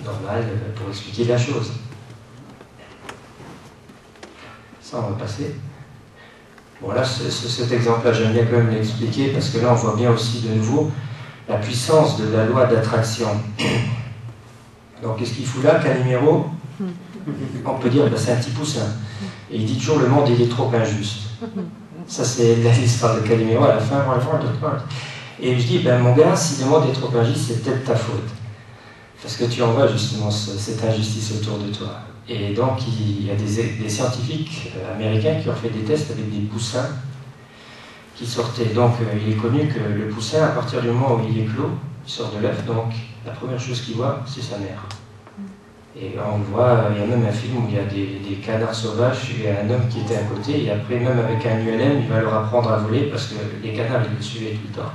normal pour expliquer la chose. Ça, on va passer. Bon, là, cet exemple-là, j'aime bien quand même l'expliquer parce que là, on voit bien aussi de nouveau la puissance de la loi d'attraction. Donc, qu'est-ce qu'il fout là, Calimero? On peut dire, ben, c'est un petit poussin. Et il dit toujours, le monde, il est trop injuste. Ça, c'est l'histoire de Calimero à la fin. Et je dis, ben, mon gars, si le monde est trop injuste, c'est peut-être ta faute. Parce que tu en vois justement cette injustice autour de toi. Et donc, il y a des scientifiques américains qui ont fait des tests avec des poussins qui sortaient. Donc, il est connu que le poussin, à partir du moment où il est clos, il sort de l'œuf, donc la première chose qu'il voit, c'est sa mère. Et on voit, il y a même un film où il y a des canards sauvages, il y a un homme qui était à côté, et après, même avec un ULM, il va leur apprendre à voler parce que les canards, ils le suivaient tout le temps.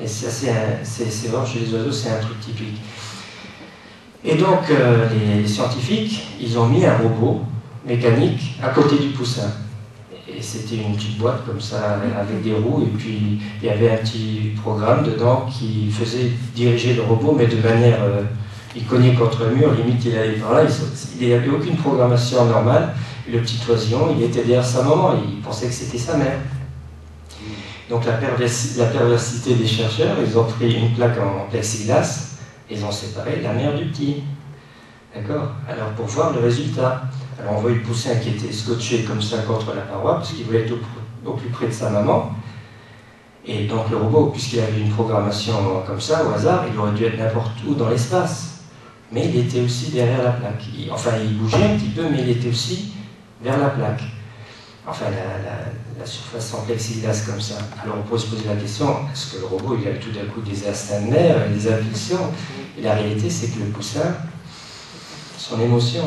Et c'est vraiment, chez les oiseaux, c'est un truc typique. Et donc, les scientifiques, ils ont mis un robot mécanique à côté du poussin. Et c'était une petite boîte comme ça, avec des roues, et puis il y avait un petit programme dedans qui faisait diriger le robot, mais de manière... il cognait contre le mur, limite il allait par là, il n'y avait aucune programmation normale. Le petit oisillon, il était derrière sa maman, il pensait que c'était sa mère. Donc la perversité des chercheurs, ils ont pris une plaque en plexiglas, ils ont séparé la mère du petit. D'accord? Alors pour voir le résultat, alors on voit le poussin qui était scotché comme ça contre la paroi, parce qu'il voulait être au plus près de sa maman. Et donc le robot, puisqu'il avait une programmation comme ça, au hasard, il aurait dû être n'importe où dans l'espace. Mais il était aussi derrière la plaque. Il bougeait un petit peu, mais il était aussi vers la plaque. Enfin, la surface en plexiglas comme ça. Alors on peut se poser la question, est-ce que le robot, il a tout d'un coup des instincts de mère, des impulsions? Et la réalité, c'est que le poussin, son émotion,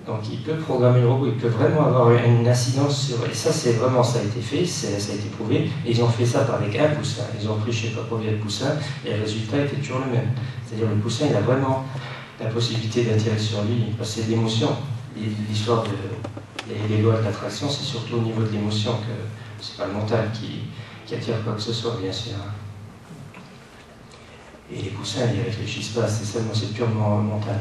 donc il peut programmer le robot, il peut vraiment avoir une incidence sur... Et ça, c'est vraiment, ça a été fait, ça a été prouvé. Et ils ont fait ça avec un poussin. Ils ont pris je ne sais pas combien de poussins, et le résultat était toujours le même. C'est-à-dire le poussin, il a vraiment la possibilité d'attirer sur lui, parce que c'est l'émotion. L'histoire des lois de l'attraction, c'est surtout au niveau de l'émotion que c'est pas le mental qui attire quoi que ce soit, bien sûr. Et les poussins, ils ne réfléchissent pas, c'est purement mental.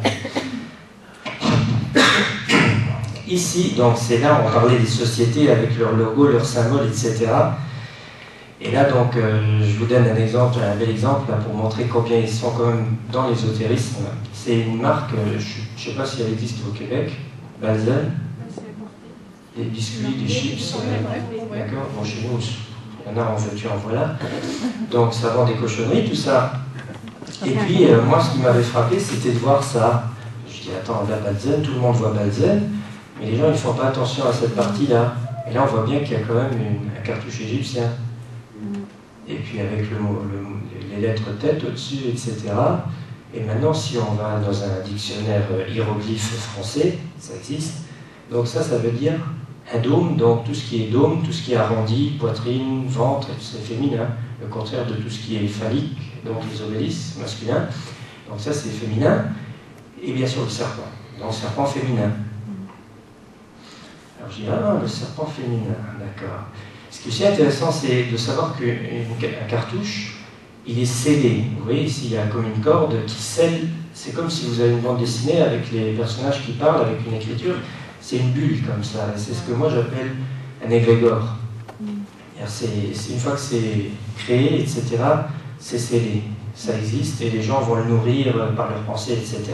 Ici, donc c'est là, on parlait des sociétés avec leur logo, leurs symboles, etc. Et là, donc, je vous donne un exemple, un bel exemple, là, pour montrer combien ils sont quand même dans l'ésotérisme. C'est une marque, je ne sais pas si elle existe au Québec, Balzen. Des biscuits, des chips, d'accord? Bon, chez nous, il y en a en veux-tu, en voilà. Donc, ça vend des cochonneries, tout ça. Et puis, moi, ce qui m'avait frappé, c'était de voir ça. Je dis, attends, là, Balzen, tout le monde voit Balzen, mais les gens, ils ne font pas attention à cette partie-là. Et là, on voit bien qu'il y a quand même un cartouche égyptien. Et puis, avec les lettres tête au-dessus, etc. Et maintenant, si on va dans un dictionnaire hiéroglyphe français, ça existe. Donc ça veut dire un dôme, donc tout ce qui est dôme, tout ce qui est arrondi, poitrine, ventre, c'est féminin. Le contraire de tout ce qui est phallique, donc les obélisques, masculin. Donc ça, c'est féminin. Et bien sûr, le serpent. Donc serpent féminin. Alors je dis, ah, le serpent féminin, d'accord. Ce qui est aussi intéressant, c'est de savoir qu'un cartouche, il est scellé. Vous voyez, ici, il y a comme une corde qui scelle. C'est comme si vous avez une bande dessinée avec les personnages qui parlent, avec une écriture. C'est une bulle comme ça. C'est ce que moi j'appelle un égrégore. C'est une fois que c'est créé, etc., c'est scellé. Ça existe et les gens vont le nourrir par leur pensée, etc.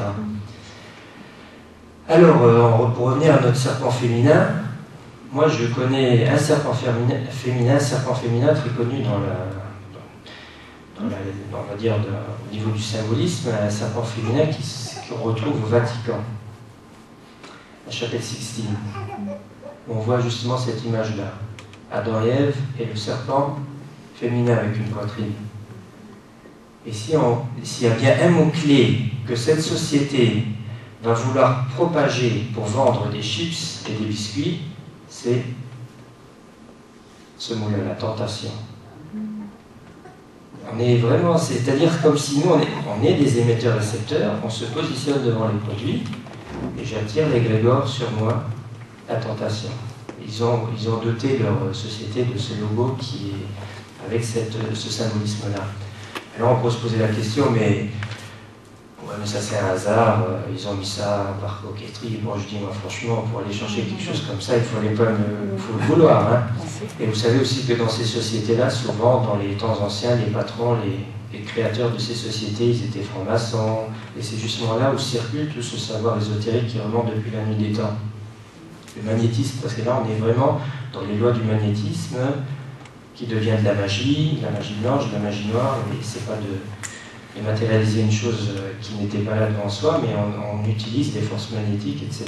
Alors, pour revenir à notre serpent féminin, moi je connais un serpent féminin très connu on va dire, au niveau du symbolisme, un serpent féminin qu'on retrouve au Vatican, la chapelle Sixtine. On voit justement cette image-là. Adam et Ève et le serpent féminin avec une poitrine. Et s'il y a bien un mot-clé que cette société va vouloir propager pour vendre des chips et des biscuits, c'est ce mot-là, la tentation. On est vraiment, c'est-à-dire comme si nous, on est des émetteurs-récepteurs, on se positionne devant les produits, et j'attire l'égrégore sur moi, la tentation. Ils ont doté leur société de ce logo qui est avec ce symbolisme-là. Alors on peut se poser la question, mais mais ça c'est un hasard, ils ont mis ça par coquetterie. Bon, je dis, moi franchement, pour aller chercher quelque chose comme ça, il faut le vouloir. Hein. Et vous savez aussi que dans ces sociétés-là, souvent, dans les temps anciens, les patrons, les créateurs de ces sociétés, ils étaient francs-maçons. Et c'est justement là où circule tout ce savoir ésotérique qui remonte depuis la nuit des temps. Le magnétisme, parce que là, on est vraiment dans les lois du magnétisme, qui devient de la magie blanche, de la magie noire, et c'est pas de matérialiser une chose qui n'était pas là devant soi, mais on utilise des forces magnétiques, etc.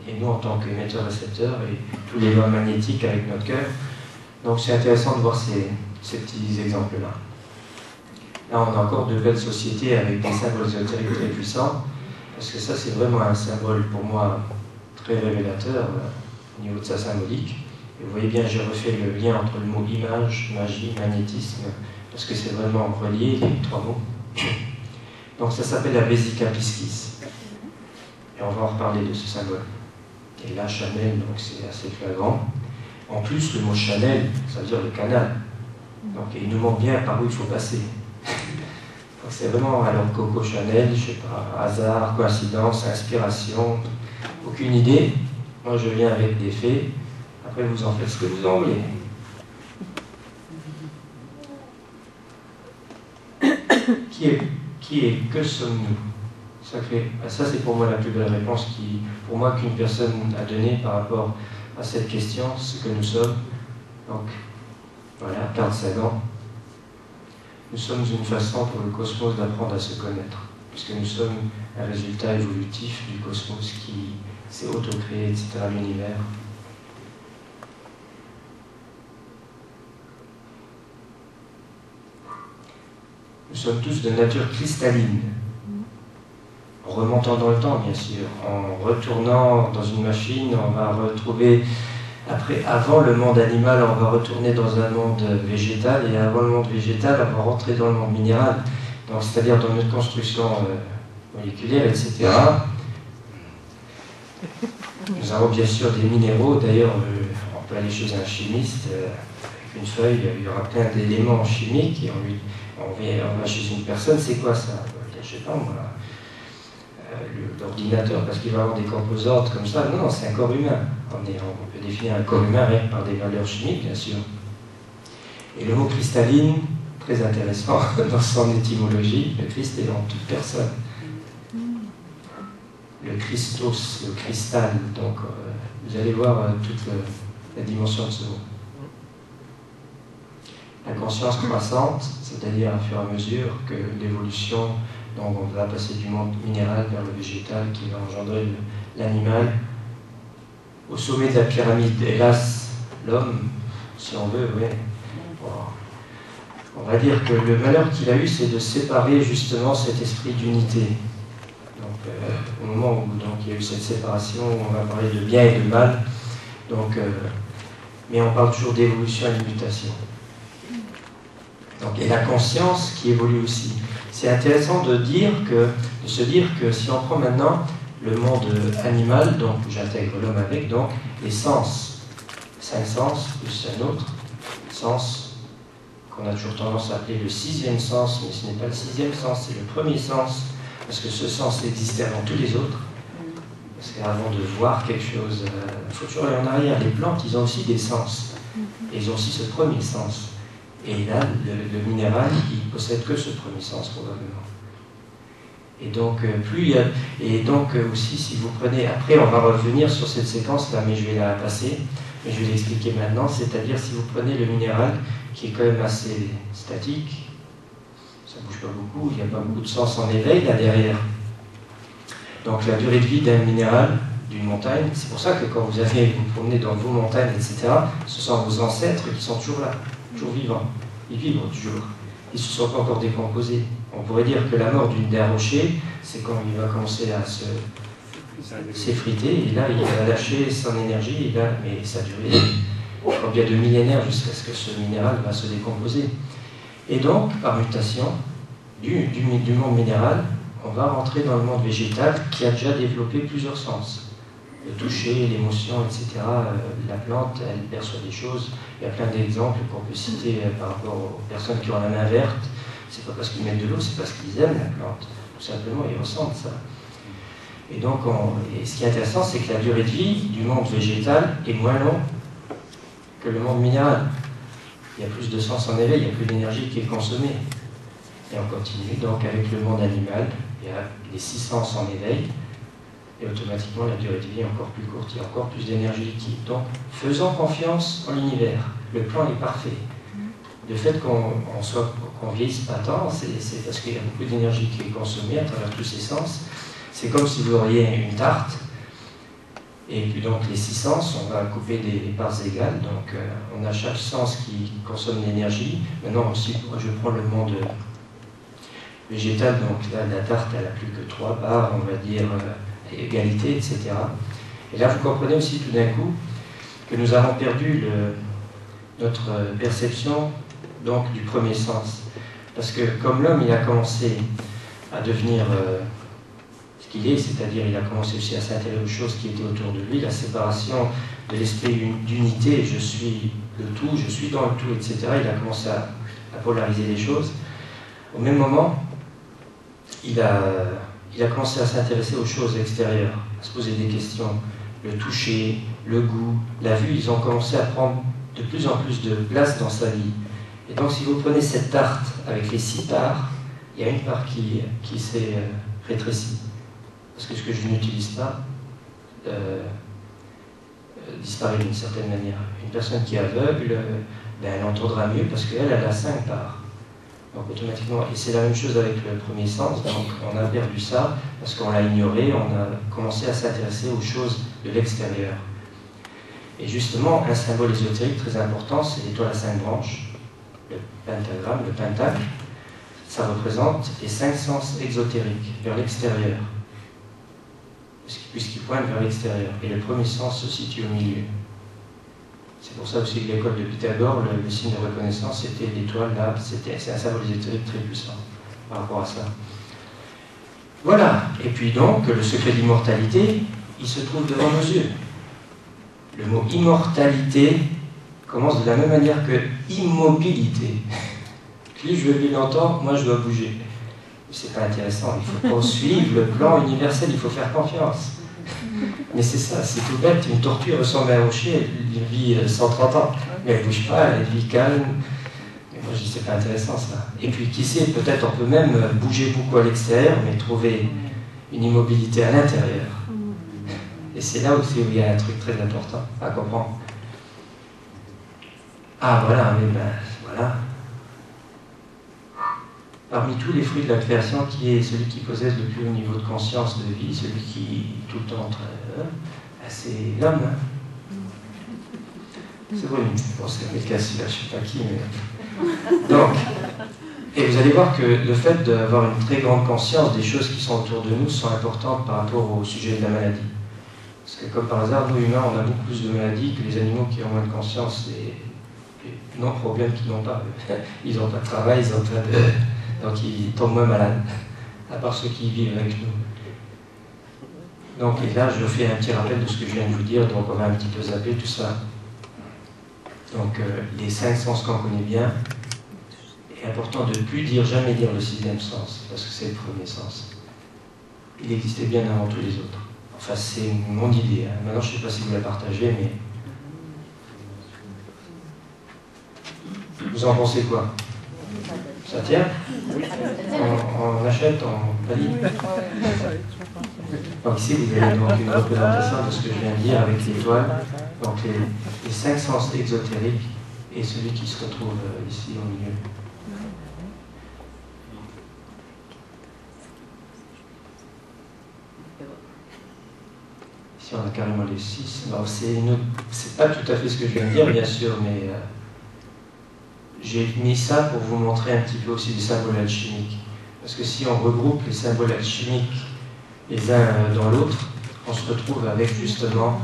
Et nous, en tant qu'émetteurs-récepteurs, et tous les lois magnétiques avec notre cœur, donc c'est intéressant de voir ces petits exemples-là. Là, on a encore de belles sociétés avec des symboles ésotériques très puissants, parce que ça, c'est vraiment un symbole, pour moi, très révélateur au niveau de sa symbolique. Et vous voyez bien, j'ai refait le lien entre le mot image, magie, magnétisme, parce que c'est vraiment relié, les trois mots. Donc ça s'appelle la Vesica Piscis. Et on va en reparler de ce symbole. Et là, Chanel, donc c'est assez flagrant. En plus, le mot Chanel, ça veut dire le canal. Donc il nous montre bien par où il faut passer. Donc c'est vraiment, alors Coco Chanel, je sais pas, hasard, coïncidence, inspiration, aucune idée. Moi je viens avec des faits. Après vous en faites ce que vous en voulez. Que sommes-nous? Ça c'est pour moi la plus belle réponse pour moi qu'une personne a donnée par rapport à cette question, ce que nous sommes. Donc voilà, Carl Sagan. Nous sommes une façon pour le cosmos d'apprendre à se connaître, puisque nous sommes un résultat évolutif du cosmos qui s'est auto-créé, etc., l'univers. Nous sommes tous de nature cristalline, en remontant dans le temps, bien sûr, en retournant dans une machine, on va retrouver, avant le monde animal, on va retourner dans un monde végétal, et avant le monde végétal, on va rentrer dans le monde minéral, c'est-à-dire dans notre construction moléculaire, etc. Nous avons bien sûr des minéraux, d'ailleurs, on peut aller chez un chimiste, avec une feuille, il y aura plein d'éléments chimiques, et on va chez une personne, c'est quoi ça? Je sais pas moi, l'ordinateur, parce qu'il va avoir des composantes comme ça. Non, c'est un corps humain. On peut définir un corps humain rien que par des valeurs chimiques, bien sûr. Et le mot cristalline, très intéressant dans son étymologie, le Christ est dans toute personne. Le Christos, le cristal, donc vous allez voir toute la dimension de ce mot. La conscience croissante, c'est-à-dire à fur et à mesure que l'évolution, donc on va passer du monde minéral vers le végétal qui va engendrer l'animal. Au sommet de la pyramide, hélas, l'homme, si on veut, oui. On va dire que le malheur qu'il a eu, c'est de séparer justement cet esprit d'unité. Donc au moment où il y a eu cette séparation, on va parler de bien et de mal, mais on parle toujours d'évolution et de mutation. Et la conscience qui évolue aussi. C'est intéressant de se dire que si on prend maintenant le monde animal, donc j'intègre l'homme avec, donc les sens, 5 sens plus un autre sens qu'on a toujours tendance à appeler le 6e sens, mais ce n'est pas le 6e sens, c'est le premier sens, parce que ce sens existait avant tous les autres. Parce qu'avant de voir quelque chose, il faut toujours aller en arrière. Les plantes, ils ont aussi des sens, et ils ont aussi ce premier sens. Et là, le minéral, il ne possède que ce premier sens, probablement. Et donc, aussi, si vous prenez... Après, on va revenir sur cette séquence-là, mais je vais la passer. Mais je vais l'expliquer maintenant. C'est-à-dire, si vous prenez le minéral, qui est quand même assez statique, ça ne bouge pas beaucoup, il n'y a pas beaucoup de sens en éveil là derrière. Donc, la durée de vie d'un minéral, d'une montagne, c'est pour ça que quand vous promenez dans vos montagnes, etc., ce sont vos ancêtres qui sont toujours là. Toujours vivants. Ils vivent toujours. Ils ne se sont pas encore décomposés. On pourrait dire que la mort d'un rocher, c'est quand il va commencer à s'effriter, et là, il va lâcher son énergie, et là, mais ça dure combien de millénaires jusqu'à ce que ce minéral va se décomposer. Et donc, par mutation du monde minéral, on va rentrer dans le monde végétal qui a déjà développé plusieurs sens. Le toucher, l'émotion, etc. La plante, elle perçoit des choses. Il y a plein d'exemples qu'on peut citer par rapport aux personnes qui ont la main verte. C'est pas parce qu'ils mettent de l'eau, c'est parce qu'ils aiment la plante. tout simplement, ils ressentent ça. Et donc, et ce qui est intéressant, c'est que la durée de vie du monde végétal est moins longue que le monde minéral. Il y a plus de sens en éveil, il y a plus d'énergie qui est consommée. Et on continue donc avec le monde animal, il y a les 6 sens en éveil, et automatiquement la durée de vie est encore plus courte, il y a encore plus d'énergie liquide. Donc, faisons confiance en l'univers. Le plan est parfait. Le fait qu'on vieillisse pas tant, c'est parce qu'il y a beaucoup d'énergie qui est consommée à travers tous ces sens. C'est comme si vous auriez une tarte, et puis donc les 6 sens, on va couper des parts égales, donc on a chaque sens qui consomme l'énergie. Maintenant aussi, je prends le monde végétal, donc là, la tarte, elle n'a plus que 3 parts, on va dire, égalité, etc. Et là, vous comprenez aussi tout d'un coup que nous avons perdu notre perception donc, du premier sens. Parce que comme l'homme, il a commencé à devenir ce qu'il est, c'est-à-dire il a commencé aussi à s'intéresser aux choses qui étaient autour de lui, la séparation de l'esprit d'unité, je suis le tout, je suis dans le tout, etc. Il a commencé à polariser les choses. Au même moment, il a commencé à s'intéresser aux choses extérieures, à se poser des questions. Le toucher, le goût, la vue, ils ont commencé à prendre de plus en plus de place dans sa vie. Et donc si vous prenez cette tarte avec les 6 parts, il y a une part qui s'est rétrécie. Parce que ce que je n'utilise pas disparaît d'une certaine manière. Une personne qui est aveugle, elle entendra mieux parce qu'elle a 5 parts. Donc automatiquement, et c'est la même chose avec le premier sens, donc on a perdu ça parce qu'on l'a ignoré, on a commencé à s'intéresser aux choses de l'extérieur. Et justement, un symbole ésotérique très important, c'est l'étoile à 5 branches, le pentagramme, le pentacle. Ça représente les 5 sens exotériques, vers l'extérieur, puisqu'ils pointent vers l'extérieur. Et le premier sens se situe au milieu. C'est pour ça aussi que l'école de Pythagore, le signe de reconnaissance, c'était l'étoile là, c'est un symbole ésotérique très puissant par rapport à ça. Voilà, et puis donc, le secret d'immortalité, il se trouve devant nos yeux. Le mot immortalité commence de la même manière que immobilité. Lui, je veux vivre longtemps, moi je dois bouger. C'est pas intéressant, il faut poursuivre le plan universel, il faut faire confiance. Mais c'est ça, c'est tout bête, une tortue ressemble à un rocher, elle vit 130 ans, mais elle ne bouge pas, elle vit calme. Mais moi je dis c'est pas intéressant ça. Et puis qui sait, peut-être on peut même bouger beaucoup à l'extérieur, mais trouver une immobilité à l'intérieur. Et c'est là aussi où il y a un truc très important à comprendre. Ah voilà, mais ben voilà. Parmi tous les fruits de la création, qui est celui qui possède le plus haut niveau de conscience de vie, celui qui tout le temps c'est l'homme. Hein. C'est vrai, bon, c'est un casse là, je ne sais pas qui, mais. Donc, et vous allez voir que le fait d'avoir une très grande conscience des choses qui sont autour de nous sont importantes par rapport au sujet de la maladie. Parce que comme par hasard, nous humains, on a beaucoup plus de maladies que les animaux qui ont moins de conscience et non problème qu'ils n'ont pas. Ils n'ont pas de travail, ils n'ont pas de. Donc ils tombent moins malades, à part ceux qui vivent avec nous. Donc, et là, je fais un petit rappel de ce que je viens de vous dire, donc on va un petit peu zapper tout ça. Donc, les 5 sens qu'on connaît bien, il est important de ne plus jamais dire le 6e sens, parce que c'est le premier sens. Il existait bien avant tous les autres. Enfin, c'est mon idée. Hein. Maintenant, je ne sais pas si vous la partagez, mais... Vous en pensez quoi? Ça tient? On achète, on valide. Donc ici, vous avez donc une représentation de ce que je viens de dire avec l'étoile. Donc les 5 sens exotériques et celui qui se retrouve ici au milieu. Ici, on a carrément les 6. C'est pas tout à fait ce que je viens de dire, bien sûr, mais... j'ai mis ça pour vous montrer un petit peu aussi les symboles alchimiques. Parce que si on regroupe les symboles alchimiques les uns dans l'autre, on se retrouve avec justement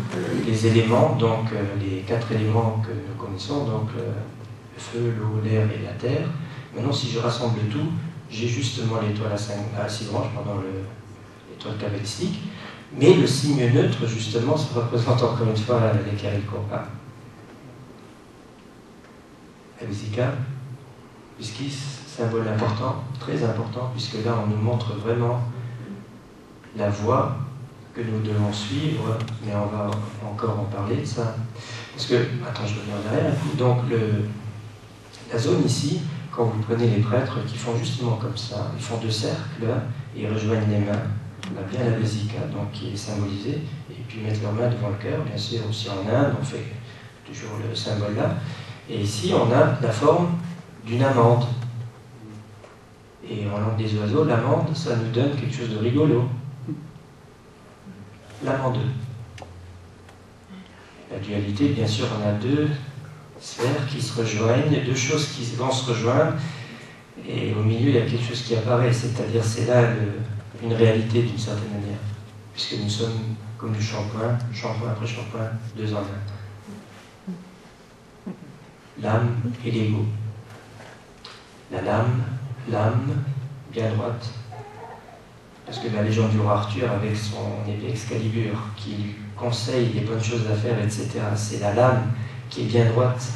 les éléments, donc les 4 éléments que nous connaissons, donc le feu, l'eau, l'air et la terre. Maintenant, si je rassemble tout, j'ai justement l'étoile à 6 branches, l'étoile kabbalistique, mais le signe neutre, justement, ça représente encore une fois les carrés de compas. Abisika, puisqu'ici, symbole important, très important, puisque là on nous montre vraiment la voie que nous devons suivre, mais on va encore en parler de ça. Parce que, attends, je reviens derrière. Donc la zone ici, quand vous prenez les prêtres qui font justement comme ça, ils font 2 cercles, et ils rejoignent les mains. On a bien la vesica, donc qui est symbolisée, et puis mettre leurs mains devant le cœur, bien sûr, aussi en Inde, on fait toujours le symbole là. Et ici, on a la forme d'une amande. Et en langue des oiseaux, l'amande, ça nous donne quelque chose de rigolo. L'amande. La dualité, bien sûr, on a 2 sphères qui se rejoignent, 2 choses qui vont se rejoindre, et au milieu, il y a quelque chose qui apparaît, c'est-à-dire c'est là une réalité d'une certaine manière, puisque nous sommes comme du shampoing, shampoing après shampoing, 2 en 1. L'âme et l'ego. La l'âme bien droite, parce que la légende du roi Arthur, avec son épée Excalibur, qui lui conseille les bonnes choses à faire, etc., c'est la lame qui est bien droite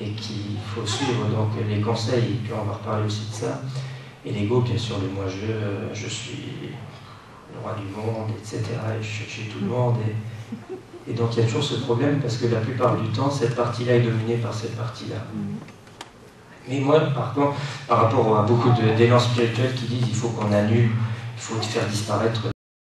et qu'il faut suivre donc les conseils, et puis on va reparler aussi de ça. Et l'ego, bien sûr, le moi je suis le roi du monde, etc., et je suis tout le monde. Et donc il y a toujours ce problème, parce que la plupart du temps, cette partie-là est dominée par cette partie-là. Mais moi, par rapport à beaucoup d'éléments spirituels qui disent qu'il faut qu'on annule, il faut faire disparaître